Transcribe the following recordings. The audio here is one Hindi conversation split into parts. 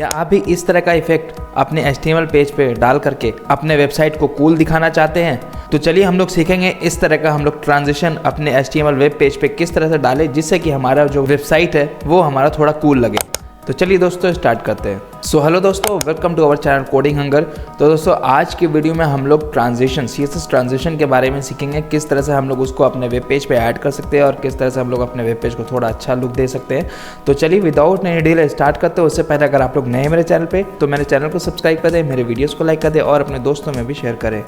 या आप भी इस तरह का इफेक्ट अपने HTML पेज पे डाल करके अपने वेबसाइट को कूल दिखाना चाहते हैं? तो चलिए हम लोग सीखेंगे इस तरह का हम लोग ट्रांजिशन अपने HTML वेब पेज पे किस तरह से डालें जिससे कि हमारा जो वेबसाइट है वो हमारा थोड़ा कूल लगे। तो चलिए दोस्तों स्टार्ट करते हैं। सो हेलो दोस्तों, welcome to our channel coding hunger. तो दोस्तों आज की वीडियो में हम लोग ट्रांजिशन CSS ट्रांजिशन के बारे में सीखेंगे, किस तरह से हम लोग उसको अपने वेब पेज पे ऐड कर सकते हैं और किस तरह से हम लोग अपने वेब पेज को थोड़ा अच्छा लुक दे सकते हैं। तो चलिए विदाउट एनी डिले स्टार्ट करते हैं। उससे पहले अगर आप लोग नए हैं मेरे चैनल पर तो मेरे चैनल को सब्सक्राइब कर दें, मेरे वीडियोज़ को लाइक कर दें और अपने दोस्तों में भी शेयर करें।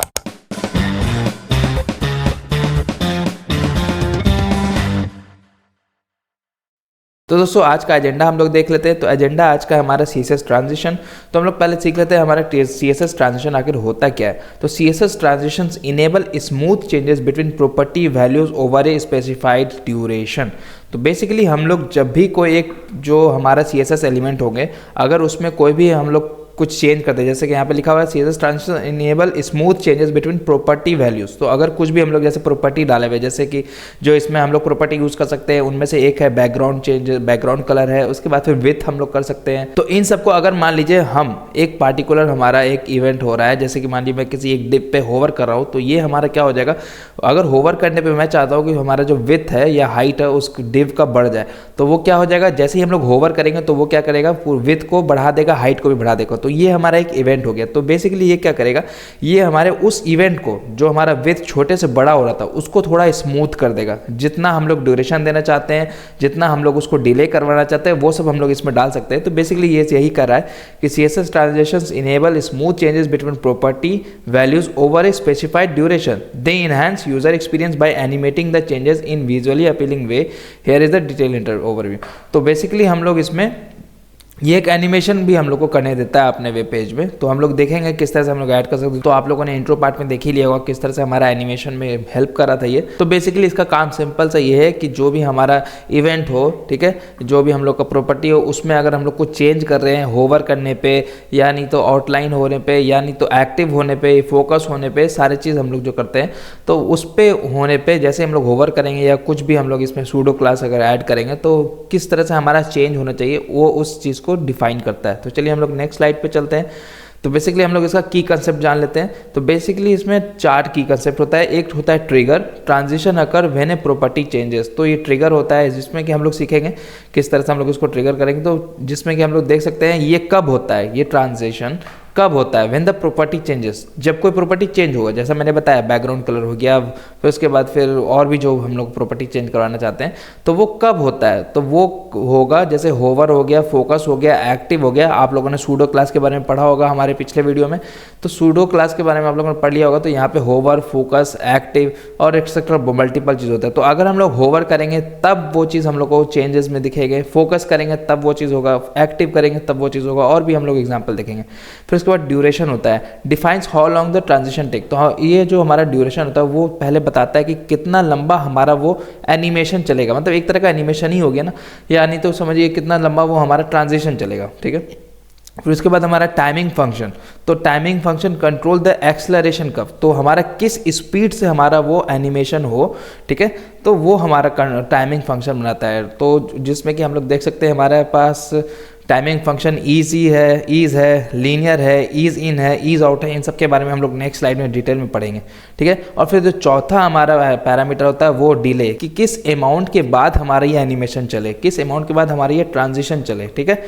तो दोस्तों आज का एजेंडा हम लोग देख लेते हैं। तो एजेंडा आज का हमारा CSS ट्रांजिशन। तो हम लोग पहले सीख लेते हैं हमारा CSS ट्रांजिशन आखिर होता क्या है। तो CSS transitions enable smooth changes between property values over a specified duration. तो बेसिकली हम लोग जब भी कोई एक जो हमारा CSS एलिमेंट होंगे, अगर उसमें कोई भी हम लोग कुछ चेंज करते हैं, जैसे कि यहाँ पे लिखा हुआ है CSS transition enable smooth changes between property values. तो अगर कुछ भी हम लोग जैसे प्रॉपर्टी डाले हुए, जैसे कि जो इसमें हम लोग प्रॉपर्टी यूज कर सकते हैं उनमें से एक है बैकग्राउंड चेंज, बैकग्राउंड कलर है, उसके बाद फिर विथ हम लोग कर सकते हैं। तो इन सबको अगर मान लीजिए हम एक पार्टिकुलर हमारा एक इवेंट हो रहा है, जैसे कि मान लीजिए मैं किसी एक डिप पे होवर कर रहा हूँ, तो ये हमारा क्या हो जाएगा, अगर होवर करने पर मैं चाहता हूँ कि हमारा जो विथ है या हाइट है उस डिव का बढ़ जाए, तो वो क्या हो जाएगा, जैसे ही हम लोग होवर करेंगे तो वो क्या करेगा, विथ को बढ़ा देगा, हाइट को भी बढ़ा देगा। तो ये हमारा एक इवेंट हो गया। तो बेसिकली ये क्या करेगा, ये हमारे उस इवेंट को जो हमारा विथ छोटे से बड़ा हो रहा था उसको थोड़ा स्मूथ कर देगा। जितना हम लोग ड्यूरेशन देना चाहते हैं, जितना हम लोग उसको डिले करवाना चाहते हैं, वो सब हम लोग इसमें डाल सकते हैं। तो बेसिकली ये यही कर रहा है कि CSS transitions enable smooth changes between property values over a specified duration. They enhance user experience by animating the changes in visually appealing way. Here is the detail overview. तो बेसिकली हम लोग इसमें ये एक एनिमेशन भी हम लोग को करने देता है अपने वेब पेज में। तो हम लोग देखेंगे किस तरह से हम लोग ऐड कर सकते हैं। तो आप लोगों ने इंट्रो पार्ट में देख ही लिया होगा किस तरह से हमारा एनिमेशन में हेल्प कर रहा था ये। तो बेसिकली इसका काम सिंपल सा ये है कि जो भी हमारा इवेंट हो, ठीक है, जो भी हम लोग का प्रॉपर्टी हो, उसमें अगर हम लोग कुछ चेंज कर रहे हैं होवर करने पे, या नहीं तो आउटलाइन होने पे, या नहीं तो एक्टिव होने पे, फोकस होने पे, सारी चीज़ हम लोग जो करते हैं, तो उस पे होने पे जैसे हम लोग होवर करेंगे या कुछ भी हम लोग इसमें सूडो क्लास अगर ऐड करेंगे तो किस तरह से हमारा चेंज होना चाहिए वो उस चीज़ को डिफाइन करता है। तो चलिए हम लोग नेक्स्ट स्लाइड पे चलते हैं। तो बेसिकली हम लोग इसका की कंसेप्ट जान लेते हैं। तो बेसिकली इसमें 4 की कंसेप्ट होता है। एक होता है trigger, transition occur when a property changes. तो ये ट्रिगर होता है जिसमें कि हम लोग सीखेंगे किस तरह से हम लोग इसको ट्रिगर करेंगे। तो जिसमें कि हम लोग देख सकते हैं ये कब होता है, ये ट्रांजिशन कब होता है, व्हेन द प्रॉपर्टी चेंजेस, जब कोई प्रॉपर्टी चेंज होगा। जैसा मैंने बताया बैकग्राउंड कलर हो गया, फिर उसके बाद फिर और भी जो हम लोग प्रॉपर्टी चेंज करवाना चाहते हैं, तो वो कब होता है, तो वो होगा जैसे होवर हो गया, फोकस हो गया, एक्टिव हो गया। आप लोगों ने सूडो क्लास के बारे में पढ़ा होगा हमारे पिछले वीडियो में। तो सूडो क्लास के बारे में आप लोगों ने पढ़ लिया होगा। तो यहाँ पे होवर, फोकस, एक्टिव और एक्सेट्रा मल्टीपल चीज़ होता है। तो अगर हम लोग होवर करेंगे तब वो चीज़ हम लोग को चेंजेस में दिखेंगे, फोकस करेंगे तब वो चीज़ होगा, एक्टिव करेंगे तब वो चीज़ होगा, और भी हम लोग एग्जाम्पल देखेंगे। फिर उसके बाद ड्यूरेशन होता है, defines how long the transition take. तो ये जो हमारा ड्यूरेशन होता है वो पहले बताता है कि कितना लंबा हमारा वो एनिमेशन चलेगा, मतलब एक तरह का एनिमेशन ही हो गया ना, यानी तो समझिए कितना लंबा वो हमारा ट्रांजिशन चलेगा, ठीक है। फिर उसके बाद हमारा टाइमिंग फंक्शन। तो timing function control the acceleration curve, तो हमारा किस स्पीड से हमारा वो एनिमेशन हो, ठीक है, तो वो हमारा टाइमिंग फंक्शन बनाता है। तो जिसमें कि हम लोग देख सकते हैं हमारे पास टाइमिंग फंक्शन ईजी है, ईज है, लीनियर है, ईज इन है, ईज आउट है। इन सब के बारे में हम लोग नेक्स्ट स्लाइड में डिटेल में पढ़ेंगे, ठीक है। और फिर जो चौथा हमारा पैरामीटर होता है वो डिले, कि किस अमाउंट के बाद हमारा ये एनिमेशन चले, किस अमाउंट के बाद हमारा ये ट्रांजिशन चले, ठीक है।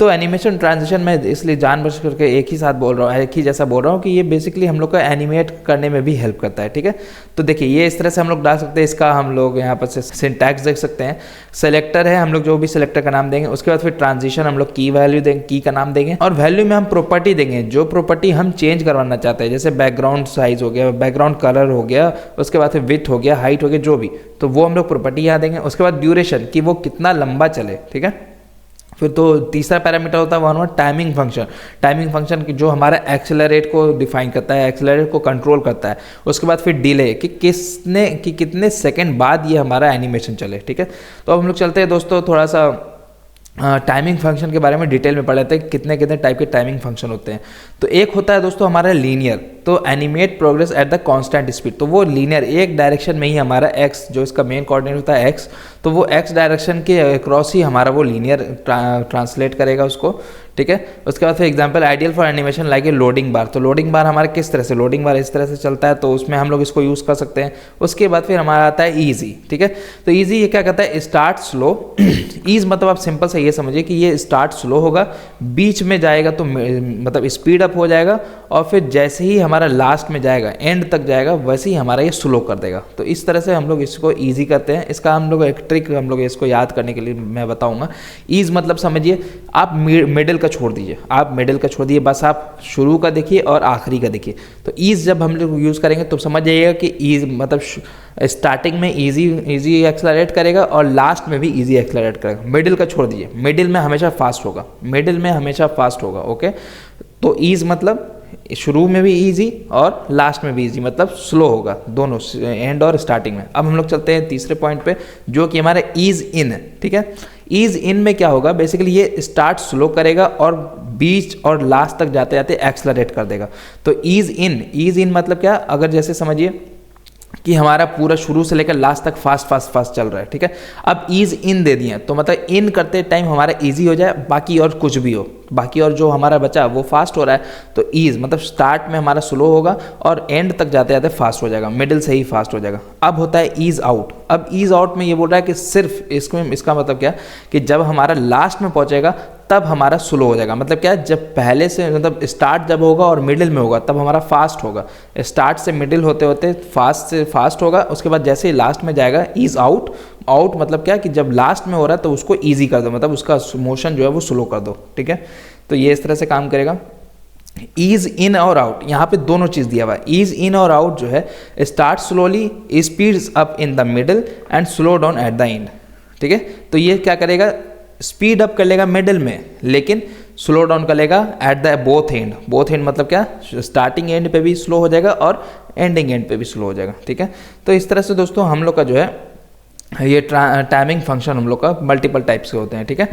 तो एनिमेशन ट्रांजिशन में इसलिए जानबूझ करके एक ही साथ बोल रहा हूँ, एक ही जैसा बोल रहा हूँ कि ये बेसिकली हम लोग को एनिमेट करने में भी हेल्प करता है, ठीक है। तो देखिए ये इस तरह से हम लोग डाल सकते हैं। इसका हम लोग यहाँ पर से सिंटैक्स देख सकते हैं। सेलेक्टर है, हम लोग जो भी सिलेक्टर का नाम देंगे, उसके बाद फिर ट्रांजिशन हम लोग की वैल्यू देंगे, की का नाम देंगे, और वैल्यू में हम प्रॉपर्टी देंगे जो प्रॉपर्टी हम चेंज करवाना चाहते हैं, जैसे बैकग्राउंड साइज हो गया, बैकग्राउंड कलर हो गया, उसके बाद फिर विथ हो गया, हाइट हो गया, जो भी, तो वो हम लोग प्रॉपर्टी यहाँ देंगे। उसके बाद ड्यूरेशन, कि वो कितना लंबा चले, ठीक है। फिर तो तीसरा पैरामीटर होता है वो हमारा टाइमिंग फंक्शन। टाइमिंग फंक्शन की जो हमारा एक्सेलरेट को डिफाइन करता है, एक्सेलरेट को कंट्रोल करता है। उसके बाद फिर डिले, कि कितने सेकंड बाद ये हमारा एनिमेशन चले, ठीक है। तो अब हम लोग चलते हैं दोस्तों थोड़ा सा टाइमिंग फंक्शन के बारे में डिटेल में पढ़ लेते हैं, कितने कितने टाइप के टाइमिंग फंक्शन होते हैं। तो एक होता है दोस्तों हमारा लीनियर, तो animate progress at the constant speed, तो वो लीनियर एक डायरेक्शन में ही हमारा एक्स जो इसका मेन कोऑर्डिनेट होता है एक्स, तो वो एक्स डायरेक्शन के क्रॉस ही हमारा वो लीनियर ट्रांसलेट करेगा उसको, ठीक है। उसके बाद फिर example ideal for animation like a loading bar, तो लोडिंग बार हमारा किस तरह से, लोडिंग बार इस तरह से चलता है तो उसमें हम लोग इसको यूज़ कर सकते हैं। उसके बाद फिर हमारा आता है ईजी, ठीक है। तो ईजी ये क्या कहता है, स्टार्ट स्लो। ईज मतलब आप सिंपल से ये समझिए कि ये स्टार्ट स्लो होगा, बीच में जाएगा तो मतलब स्पीड अप हो जाएगा, और फिर जैसे ही हमारा लास्ट में जाएगा एंड तक जाएगा वैसे ही हमारा ये स्लो कर देगा। तो इस तरह से हम लोग इसको ईजी करते हैं। इसका हम लोग एक ट्रिक हम लोग इसको याद करने के लिए मैं बताऊंगा। ईज मतलब समझिए आप मिडिल का छोड़ दीजिए, आप मिडिल का छोड़ दिए, बस आप शुरू का देखिए और आखिरी का देखिए। तो ईज जब हम लोग यूज़ करेंगे तो समझ जाइएगा कि ईज मतलब स्टार्टिंग में इजी एक्सेलरेट करेगा और लास्ट में भी इजी एक्सेलरेट करेगा। मिडिल का छोड़ दीजिए, मिडिल में हमेशा फास्ट होगा, मिडिल में हमेशा फास्ट होगा, ओके। तो ईज मतलब शुरू में भी इजी और लास्ट में भी इजी, मतलब स्लो होगा दोनों, एंड और स्टार्टिंग में। अब हम लोग चलते हैं तीसरे पॉइंट पे जो कि हमारा ईज इन है, ठीक है। ईज इन में क्या होगा, बेसिकली ये स्टार्ट स्लो करेगा और बीच और लास्ट तक जाते जाते एक्सेलरेट कर देगा। तो ईज इन मतलब क्या, अगर जैसे समझिए कि हमारा पूरा शुरू से लेकर लास्ट तक फास्ट चल रहा है, ठीक है। अब ईज इन दे दिए तो मतलब इन करते टाइम हमारा इजी हो जाए, बाकी और कुछ भी हो, बाकी और जो हमारा बचा वो फास्ट हो रहा है। तो ईज मतलब स्टार्ट में हमारा स्लो होगा और एंड तक जाते जाते फास्ट हो जाएगा, मिडिल से ही फास्ट हो जाएगा। अब होता है ईज आउट। अब ईज आउट में ये बोल रहा है कि सिर्फ इसका मतलब क्या कि जब हमारा लास्ट में पहुंचेगा तब हमारा स्लो हो जाएगा। मतलब क्या, जब पहले से मतलब स्टार्ट जब होगा और मिडिल में होगा तब हमारा फास्ट होगा, स्टार्ट से मिडिल होते होते फास्ट से फास्ट होगा, उसके बाद जैसे ही लास्ट में जाएगा ईज आउट। आउट मतलब क्या कि जब लास्ट में हो रहा है तो उसको ईजी कर दो, मतलब उसका मोशन जो है वो स्लो कर दो, ठीक है। तो ये इस तरह से काम करेगा। ईज इन और आउट, यहाँ पे दोनों चीज़ दिया हुआ है। ईज इन और आउट जो है start slowly, speeds up in the middle and slow down at the end, ठीक है। तो ये क्या करेगा, स्पीड अप कर लेगा मिडिल में लेकिन स्लो डाउन कर लेगा at the both and. Both and मतलब क्या, स्टार्टिंग एंड पे भी स्लो हो जाएगा और एंडिंग एंड पे भी स्लो हो जाएगा, ठीक है। तो इस तरह से दोस्तों हम लोग का जो है ये टाइमिंग फंक्शन हम लोग का मल्टीपल टाइप्स के होते हैं, ठीक है।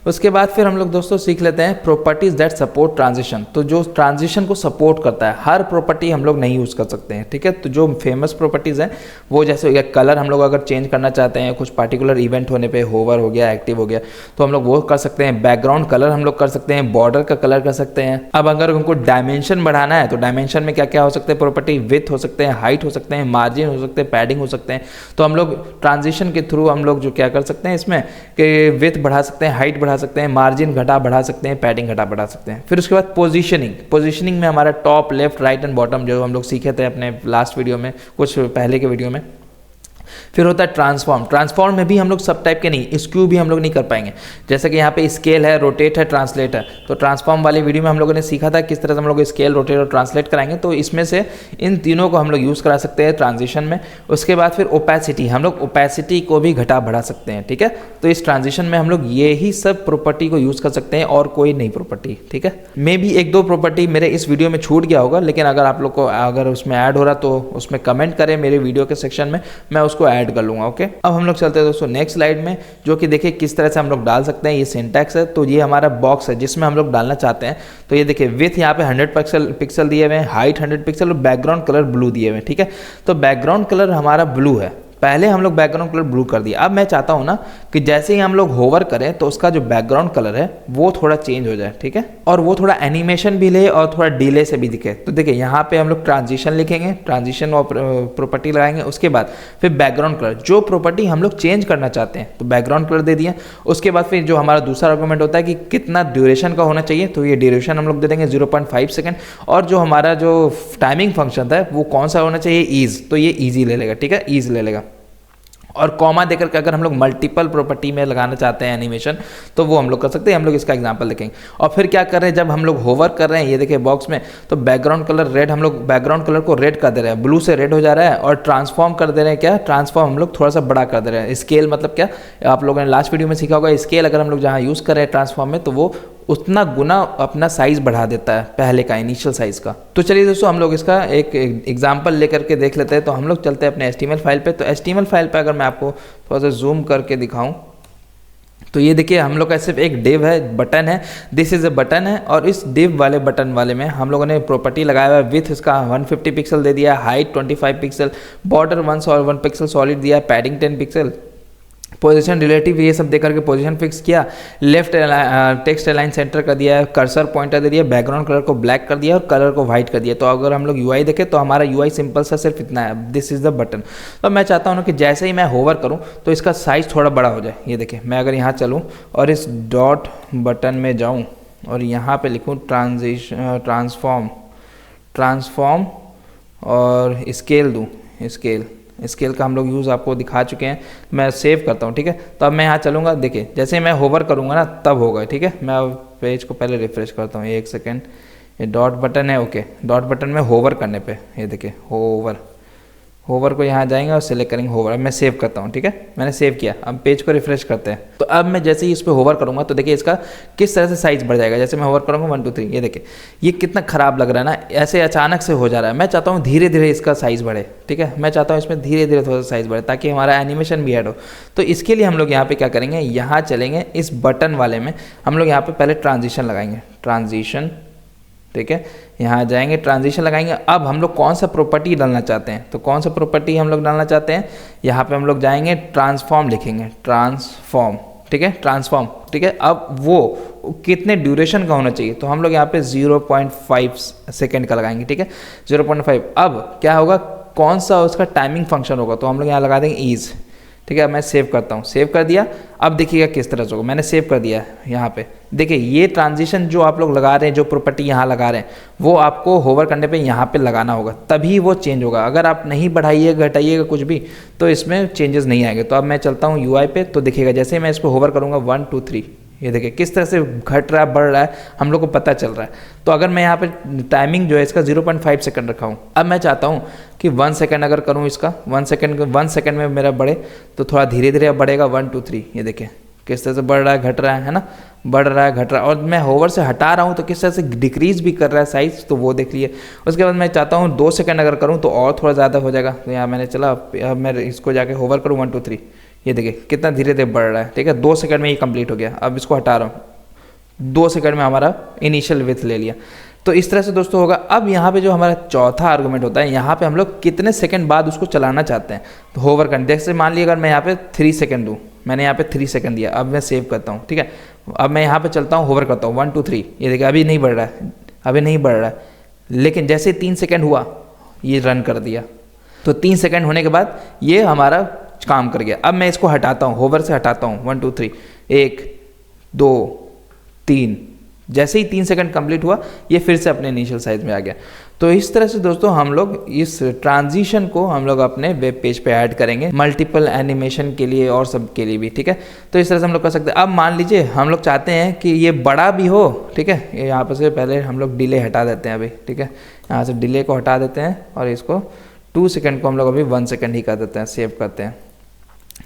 उसके बाद फिर हम लोग दोस्तों सीख लेते हैं प्रॉपर्टीज दैट सपोर्ट ट्रांजिशन। तो जो ट्रांजिशन को सपोर्ट करता है, हर प्रॉपर्टी हम लोग नहीं यूज़ कर सकते हैं, ठीक है। तो जो फेमस प्रॉपर्टीज़ हैं वो जैसे हो गया कलर, हम लोग अगर चेंज करना चाहते हैं कुछ पार्टिकुलर इवेंट होने पे, होवर हो गया, एक्टिव हो गया, तो हम लोग वो कर सकते हैं। बैकग्राउंड कलर हम लोग कर सकते हैं, बॉर्डर का कलर कर सकते हैं। अब अगर उनको डायमेंशन बढ़ाना है तो डायमेंशन में क्या क्या हो सकते हैं प्रॉपर्टी, विथ हो सकते हैं, हाइट हो सकते हैं, मार्जिन हो सकते हैं, पैडिंग हो सकते हैं। तो हम लोग ट्रांजिशन के थ्रू हम लोग जो क्या कर सकते हैं इसमें कि विथ बढ़ा सकते हैं, हाइट बढ़ा सकते हैं, मार्जिन घटा बढ़ा सकते हैं, पैडिंग घटा बढ़ा सकते हैं। फिर उसके बाद पोजीशनिंग में हमारा top, left, right and bottom जो हम लोग सीखे थे अपने लास्ट वीडियो में, कुछ पहले के वीडियो में। फिर होता है ट्रांसफॉर्म में भी हम लोग सब टाइप के नहीं, स्क्यू भी हम लोग नहीं कर पाएंगे। जैसे कि यहाँ पे स्केल है, रोटेट है, ट्रांसलेट है। तो ट्रांसफॉर्म वाली वीडियो में हम लोगों ने सीखा था किस तरह से हम लोग स्केल, रोटेट और ट्रांसलेट कराएंगे। तो इसमें से इन तीनों को हम लोग यूज़ करा सकते हैं ट्रांजिशन में। उसके बाद फिर ओपेसिटी, हम लोग ओपेसिटी को भी घटा बढ़ा सकते हैं, ठीक है। तो इस ट्रांजिशन में हम लोग ये ही सब प्रॉपर्टी को यूज़ कर सकते हैं और कोई नहीं प्रॉपर्टी, ठीक है। मे भी एक दो प्रॉपर्टी मेरे इस वीडियो में छूट गया होगा, लेकिन अगर आप लोग को अगर उसमें ऐड हो रहा तो उसमें कमेंट करें मेरे वीडियो के सेक्शन में, मैं उसको ऐड कर लूँगा, ओके। अब हम लोग चलते हैं दोस्तों नेक्स्ट स्लाइड में, जो कि देखिए किस तरह से हम लोग डाल सकते हैं। ये सिंटैक्स है, तो ये हमारा बॉक्स है जिसमें हम लोग डालना चाहते हैं। तो ये देखिए विथ यहाँ पे 100 पिक्सल दिए हुए हैं, हाइट 100 पिक्सल और बैकग्राउंड कलर ब्लू दिए हुए हैं, ठीक है। तो बैकग्राउंड कलर हमारा ब्लू है, पहले हम लोग बैकग्राउंड कलर ब्लू कर दिया। अब मैं चाहता हूँ ना कि जैसे ही हम लोग होवर करें तो उसका जो बैकग्राउंड कलर है वो थोड़ा चेंज हो जाए, ठीक है, और वो थोड़ा एनिमेशन भी ले और थोड़ा डिले से भी दिखे। तो देखिए यहाँ पे हम लोग ट्रांजिशन लिखेंगे, ट्रांजिशन और प्रॉपर्टी लगाएंगे। उसके बाद फिर बैकग्राउंड कलर, जो प्रॉपर्टी हम लोग चेंज करना चाहते हैं तो बैकग्राउंड कलर दे दिया। उसके बाद फिर जो हमारा दूसरा आर्गुमेंट होता है कि कितना ड्यूरेशन का होना चाहिए, तो ये ड्यूरेशन हम लोग दे देंगे 0.5 सेकेंड। और जो हमारा जो टाइमिंग फंक्शन था वो कौन सा होना चाहिए, ईज, तो ये ईजी ले लेगा, ठीक है, ईज ले लेगा। और कॉमा देकर के अगर हम लोग मल्टीपल प्रॉपर्टी में लगाना चाहते हैं एनिमेशन तो वो हम लोग कर सकते हैं। हम लोग इसका एग्जांपल देखेंगे। और फिर क्या कर रहे हैं, जब हम लोग होवर कर रहे हैं, ये देखिए बॉक्स में, तो बैकग्राउंड कलर रेड, हम लोग बैकग्राउंड कलर को रेड कर दे रहे हैं, ब्लू से रेड हो जा रहा है। और ट्रांसफॉर्म कर दे रहे हैं, क्या ट्रांसफॉर्म हम लोग थोड़ा सा बड़ा कर दे रहे हैं। स्केल मतलब क्या, आप लोगों ने लास्ट वीडियो में सीखा होगा, स्केल अगर हम लोग जहाँ यूज़ कर रहे हैं ट्रांसफॉर्म में तो वो उतना गुना अपना साइज बढ़ा देता है पहले का इनिशियल साइज का। तो चलिए दोस्तों हम लोग इसका एक एग्जांपल लेकर के देख लेते हैं। तो हम लोग चलते हैं अपने HTML फाइल पे। तो HTML फाइल पे अगर मैं आपको थोड़ा सा जूम करके दिखाऊं तो ये देखिए हम लोग का सिर्फ एक डिव है, बटन है, दिस इज़ अ बटन है, और इस डिव वाले बटन वाले में हम लोगों ने प्रॉपर्टी लगाया हुआ है, विथ इसका 150 पिक्सल दे दिया, height 25 pixel, border 1 pixel solid दिया, पैडिंग 10 पिक्सल, पोजीशन रिलेटिव ये सब दे करके पोजीशन फिक्स किया, लेफ्ट टेक्स्ट अलाइन सेंटर कर दिया है, कर्सर पॉइंटर दे दिया, बैकग्राउंड कलर को ब्लैक कर दिया और कलर को वाइट कर दिया। तो अगर हम लोग यूआई देखें तो हमारा यूआई सिंपल सा सिर्फ इतना है, दिस इज़ द बटन। तो मैं चाहता हूँ कि जैसे ही मैं होवर करूँ तो इसका साइज़ थोड़ा बड़ा हो जाए। ये देखिए मैं अगर यहाँ चलूँ और इस डॉट बटन में जाऊँ और यहाँ पर लिखूँ ट्रांसफॉर्म और स्केल दूँ, स्केल का हम लोग यूज़ आपको दिखा चुके हैं। मैं सेव करता हूँ, ठीक है। तो अब मैं यहाँ चलूँगा, देखिए जैसे मैं होवर करूँगा ना तब होगा, ठीक है। मैं अब पेज को पहले रिफ्रेश करता हूँ, एक सेकेंड। ये डॉट बटन है, ओके, डॉट बटन में होवर करने पे ये देखिए होवर को यहाँ जाएंगे और सिलेक्ट करेंगे होवर। अब मैं सेव करता हूँ, ठीक है, मैंने सेव किया। अब पेज को रिफ्रेश करते हैं। तो अब मैं जैसे ही इस पर होवर करूँगा तो देखिए इसका किस तरह से साइज़ बढ़ जाएगा। जैसे मैं होवर करूँगा 1 2 3, ये देखिए ये कितना ख़राब लग रहा है ना, ऐसे अचानक से हो जा रहा है। मैं चाहता हूँ धीरे धीरे इसका साइज़ बढ़े, ठीक है। मैं चाहता हूँ इसमें धीरे धीरे थोड़ा सा साइज़ बढ़े ताकि हमारा एनिमेशन भी ऐड हो। तो इसके लिए हम लोग यहाँ पर क्या करेंगे, यहाँ चलेंगे इस बटन वाले में, हम लोग यहाँ पर पहले ट्रांजिशन लगाएंगे, ट्रांजिशन, ठीक है। यहाँ जाएंगे, ट्रांजिशन लगाएंगे। अब हम लोग कौन सा प्रॉपर्टी डालना चाहते हैं, तो कौन सा प्रॉपर्टी हम लोग डालना चाहते हैं, यहाँ पे हम लोग जाएंगे, ट्रांसफॉर्म लिखेंगे, ट्रांसफॉर्म, ठीक है, ट्रांसफॉर्म, ठीक है। अब वो कितने ड्यूरेशन का होना चाहिए, तो हम लोग यहाँ पे 0.5 सेकेंड का लगाएंगे, ठीक है, 0.5। अब क्या होगा, कौन सा उसका टाइमिंग फंक्शन होगा, तो हम लोग यहाँ लगा देंगे ईज, ठीक है। मैं सेव करता हूँ, सेव कर दिया। अब देखिएगा किस तरह से होगा, मैंने सेव कर दिया है। यहाँ पे देखिए ये ट्रांजिशन जो आप लोग लगा रहे हैं, जो प्रॉपर्टी यहाँ लगा रहे हैं, वो आपको होवर करने पे यहाँ पे लगाना होगा, तभी वो चेंज होगा। अगर आप नहीं बढ़ाइएगा घटाइएगा कुछ भी तो इसमें चेंजेस नहीं आएंगे। तो अब मैं चलता हूँ यूआई पे, तो देखिएगा जैसे मैं इस पर होवर करूँगा 1 2 3, ये देखिए किस तरह से घट रहा है, बढ़ रहा है, हम लोग को पता चल रहा है। तो अगर मैं यहाँ पे टाइमिंग जो है इसका 0.5 सेकंड रखा हूँ, अब मैं चाहता हूँ कि 1 सेकंड अगर करूँ इसका, 1 सेकंड में मेरा बढ़े, तो थोड़ा धीरे धीरे अब बढ़ेगा 1 2 3, ये देखिए किस तरह से बढ़ रहा है, घट रहा है ना, बढ़ रहा है, घट रहा है। और मैं होवर से हटा रहा हूँ तो किस तरह से डिक्रीज भी कर रहा है साइज़, तो वो देख लिए। उसके बाद मैं चाहता हूँ 2 सेकंड अगर करूँ तो और थोड़ा ज़्यादा हो जाएगा। तो यहाँ मैंने चला, अब मैं इसको जाके होवर करूँ 1 2 3, ये देखिए कितना धीरे धीरे बढ़ रहा है, ठीक है। 2 सेकंड में ये कंप्लीट हो गया। अब इसको हटा रहा हूँ, 2 सेकंड में हमारा इनिशियल विथ ले लिया। तो इस तरह से दोस्तों होगा। अब यहाँ पे जो हमारा चौथा आर्गूमेंट होता है, यहाँ पे हम लोग कितने सेकंड बाद उसको चलाना चाहते हैं, तो होवर करना। जैसे मान लिया अगर मैं यहाँ पे 3 सेकंड दूँ, मैंने यहाँ पे 3 सेकंड दिया, अब मैं सेव करता हूँ, ठीक है। अब मैं यहाँ पे चलता हूँ, होवर करता हूँ 1 2 3, ये देखिए अभी नहीं बढ़ रहा है, अभी नहीं बढ़ रहा है। लेकिन जैसे 3 सेकंड हुआ, ये रन कर दिया। तो 3 सेकंड होने के बाद ये हमारा काम कर गया। अब मैं इसको हटाता हूँ, होवर से हटाता हूँ 1 2 3, 1 2 3, जैसे ही 3 सेकंड कंप्लीट हुआ ये फिर से अपने इनिशियल साइज में आ गया। तो इस तरह से दोस्तों हम लोग इस ट्रांजिशन को हम लोग अपने वेब पेज पे ऐड करेंगे, मल्टीपल एनिमेशन के लिए और सब के लिए भी, ठीक है। तो इस तरह से हम लोग कर सकते हैं। अब मान लीजिए हम लोग चाहते हैं कि ये बड़ा भी हो, ठीक है। यहाँ पर से पहले हम लोग डिले हटा देते हैं अभी, ठीक है। यहाँ से डिले को हटा देते हैं और इसको 2 सेकंड को हम लोग अभी 1 सेकंड ही कर देते हैं, सेव करते हैं।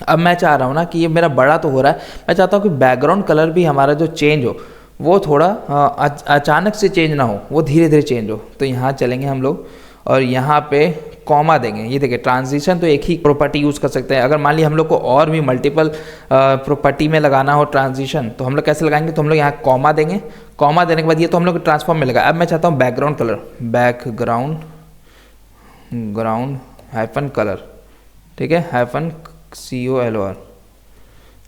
अब मैं चाह रहा हूँ ना कि ये मेरा बड़ा तो हो रहा है, मैं चाहता हूँ कि बैकग्राउंड कलर भी हमारा जो चेंज हो वो थोड़ा अचानक से चेंज ना हो, वो धीरे धीरे चेंज हो। तो यहाँ चलेंगे हम लोग और यहाँ पे कॉमा देंगे। ये देखिए ट्रांजिशन तो एक ही प्रॉपर्टी यूज़ कर सकते हैं। अगर मान लिया हम लोग को और भी मल्टीपल प्रॉपर्टी में लगाना हो ट्रांजिशन, तो हम लोग कैसे लगाएंगे, तो हम लोग यहाँ कॉमा देंगे। कॉमा देने के बाद ये तो हम लोग ट्रांसफॉर्म में लगा। अब मैं चाहता हूँ background colour, background hyphen colour, ठीक है, hyphen COLOR,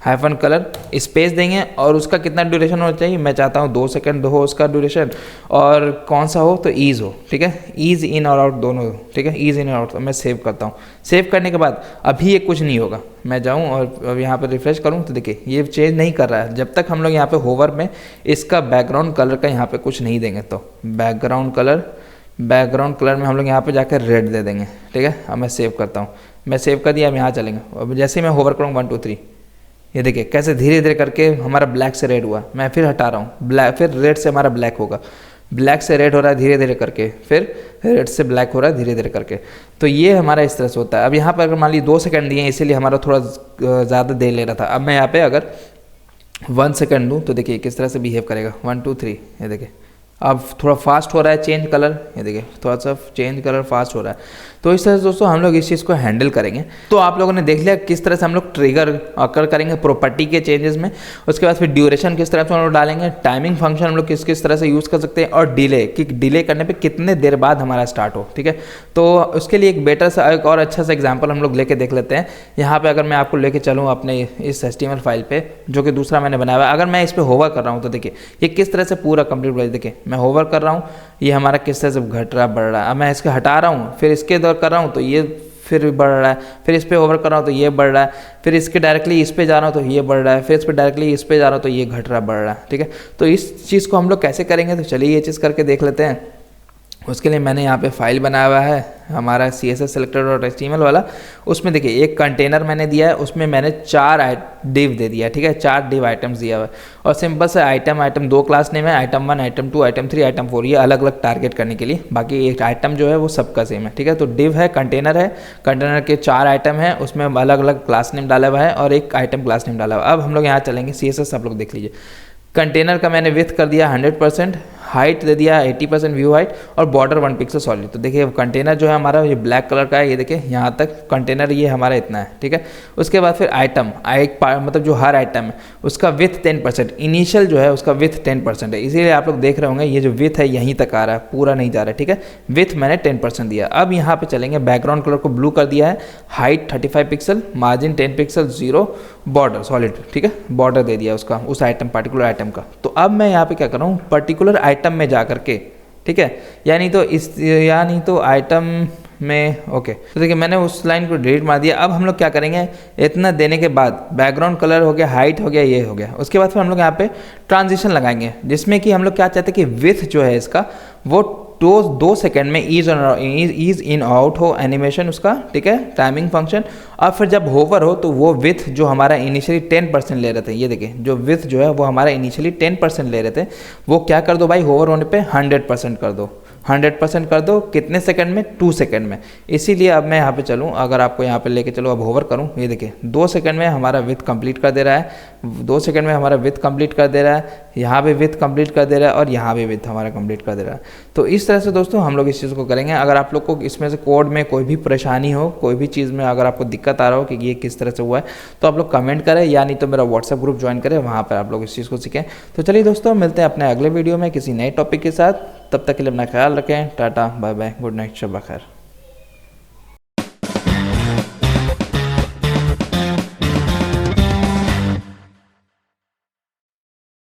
hyphen colour, space देंगे और उसका कितना ड्यूरेशन होना चाहिए, मैं चाहता हूँ 2 सेकंड हो उसका ड्यूरेशन, और कौन सा हो तो ईज हो, ठीक है, ईज इन और आउट दोनों हो, ठीक है, ईज इन और आउट। तो मैं सेव करता हूँ। सेव करने के बाद अभी ये कुछ नहीं होगा, मैं जाऊँ और अब यहाँ पर रिफ्रेश करूँ तो देखिए ये चेंज नहीं कर रहा है जब तक हम लोग यहाँ पे होवर में इसका बैकग्राउंड कलर का यहाँ पे कुछ नहीं देंगे। तो बैकग्राउंड कलर में हम लोग यहाँ पे जाकर रेड दे देंगे, ठीक है। अब मैं सेव करता हूँ, मैं सेव कर दिया। अब यहाँ चलेंगे, अब जैसे मैं होवर करूँगा 1 2 3, ये देखिए कैसे धीरे धीरे करके हमारा ब्लैक से रेड हुआ। मैं फिर हटा रहा हूँ, ब्लैक, फिर रेड से हमारा ब्लैक होगा, ब्लैक से रेड हो रहा है धीरे धीरे करके, फिर रेड से ब्लैक हो रहा है धीरे धीरे करके। तो ये हमारा इस तरह से होता है। अब यहाँ पर अगर मान ली 2 सेकंड दिए इसीलिए हमारा थोड़ा ज़्यादा देर ले रहा था। अब मैं यहाँ पे अगर 1 सेकंड दूँ तो देखिए किस तरह से बिहेव करेगा, 1 2 3, ये देखिए अब थोड़ा फास्ट हो रहा है चेंज कलर, ये देखिए थोड़ा सा चेंज कलर फास्ट हो रहा है। तो इस तरह से दोस्तों हम लोग इस चीज़ को हैंडल करेंगे। तो आप लोगों ने देख लिया किस तरह से हम लोग ट्रिगर अकर करेंगे प्रॉपर्टी के चेंजेस में। उसके बाद फिर ड्यूरेशन किस तरह से हम लोग डालेंगे, टाइमिंग फंक्शन हम लोग किस किस तरह से यूज़ कर सकते हैं, और डिले कि डिले करने पे कितने देर बाद हमारा स्टार्ट हो। ठीक है, तो उसके लिए एक बेटर सा एक और अच्छा सा एग्जाम्पल हम लोग लेके देख लेते हैं। यहाँ पर अगर मैं आपको लेके चलूँ अपने इस HTML फाइल पर, जो कि दूसरा मैंने बनाया हुआ है, अगर मैं इस पर होवर कर रहा हूँ तो देखिए ये किस तरह से पूरा कंप्लीट। देखिए मैं होवर कर रहा हूँ, ये हमारा किस तरह से घट रहा बढ़ रहा है। अब मैं इसको हटा रहा हूँ, फिर इसके दौर कर रहा हूँ तो ये फिर बढ़ रहा है, फिर इस पर होवर कर रहा हूँ तो ये बढ़ रहा है, फिर इसके डायरेक्टली इस पे जा रहा हूँ तो ये बढ़ रहा है, फिर इस पर डायरेक्टली इस पे जा रहा हूँ तो ये घट रहा बढ़ रहा है। ठीक है, तो इस चीज़ को हम लोग कैसे करेंगे, तो चलिए ये चीज़ करके देख लेते हैं। उसके लिए मैंने यहाँ पे फाइल बनाया हुआ है हमारा CSS selector.html वाला। उसमें देखिए एक कंटेनर मैंने दिया है, उसमें मैंने 4 डिव दे दिया। ठीक है, 4 डिव आइटम्स दिया हुआ है, और सिंपल से आइटम 2 क्लास नेम है, आइटम 1, आइटम 2, आइटम 3, आइटम 4, ये अलग अलग टारगेट करने के लिए। बाकी एक आइटम जो है वो सबका सेम है। ठीक है, तो डिव है, कंटेनर है, कंटेनर के 4 आइटम है, उसमें अलग अलग क्लास नेम डाला हुआ है और एक आइटम क्लास नेम डाला हुआ है। अब हम लोग यहाँ चलेंगे CSS, आप लोग देख लीजिए। कंटेनर का मैंने विथ कर दिया 100%, हाइट दे दिया 80% व्यू हाइट, और बॉर्डर 1 पिक्सल सॉलिड। तो देखिए कंटेनर जो है हमारा ये ब्लैक कलर का है, ये देखिए यहाँ तक कंटेनर ये हमारा इतना है। ठीक है, उसके बाद फिर आइटम मतलब जो हर आइटम है उसका विथ 10%, इनिशियल जो है उसका विथ 10% है, इसीलिए आप लोग देख रहे होंगे ये जो विथ है यहीं तक आ रहा है, पूरा नहीं जा रहा है। ठीक है, विथ मैंने 10% दिया। अब यहाँ पे चलेंगे, बैकग्राउंड कलर को ब्लू कर दिया है, height 35 pixel, margin 10 pixel, 0, border solid. ठीक है, बॉर्डर दे दिया उसका, उस आइटम पर्टिकुलर आइटम का। तो अब मैं यहाँ पे क्या कर रहा हूँ, पर्टिकुलर आइटम में जा करके, ठीक है, यानी तो आइटम में, ओके। तो देखिए मैंने उस लाइन को डिलीट मार दिया। अब हम लोग क्या करेंगे, इतना देने के बाद बैकग्राउंड कलर हो गया, हाइट हो गया, ये हो गया। उसके बाद फिर हम लोग यहाँ पे ट्रांजिशन लगाएंगे, जिसमें कि हम लोग क्या चाहते हैं कि विथ जो है इसका वो 2 सेकेंड में ईज इन आउट हो एनिमेशन उसका। ठीक है, टाइमिंग फंक्शन। और फिर जब होवर हो तो वो विथ जो हमारा इनिशियली 10% ले रहे थे, ये देखिए जो विथ जो है वो हमारा इनिशियली 10% ले रहे थे, वो क्या कर दो भाई, होवर होने पे 100% कर दो। 100% कर दो, कितने सेकंड में, 2 सेकंड में। इसीलिए अब मैं यहाँ पे चलूँ, अगर आपको यहाँ पे लेके चलो, अब होवर करूँ, ये देखिए 2 सेकंड में हमारा विथ कंप्लीट कर दे रहा है, 2 सेकंड में हमारा विथ कंप्लीट कर दे रहा है, यहाँ पे विथ कंप्लीट कर दे रहा है, और यहाँ पे विथ हमारा कंप्लीट कर दे रहा है। तो इस तरह से दोस्तों हम लोग इस चीज़ को करेंगे। अगर आप लोग को इसमें से कोड में कोई भी परेशानी हो, कोई भी चीज़ में अगर आपको दिक्कत आ रहा हो कि ये किस तरह से हुआ है, तो आप लोग कमेंट करें, या नहीं तो मेरा व्हाट्सएप ग्रुप ज्वाइन करें, वहाँ पर आप लोग इस चीज़ को सीखें। तो चलिए दोस्तों, मिलते हैं अपने अगले वीडियो में किसी नए टॉपिक के साथ। तब तक के लिए अपना ख्याल रखें। Tata, bye bye, good night, शब बखैर।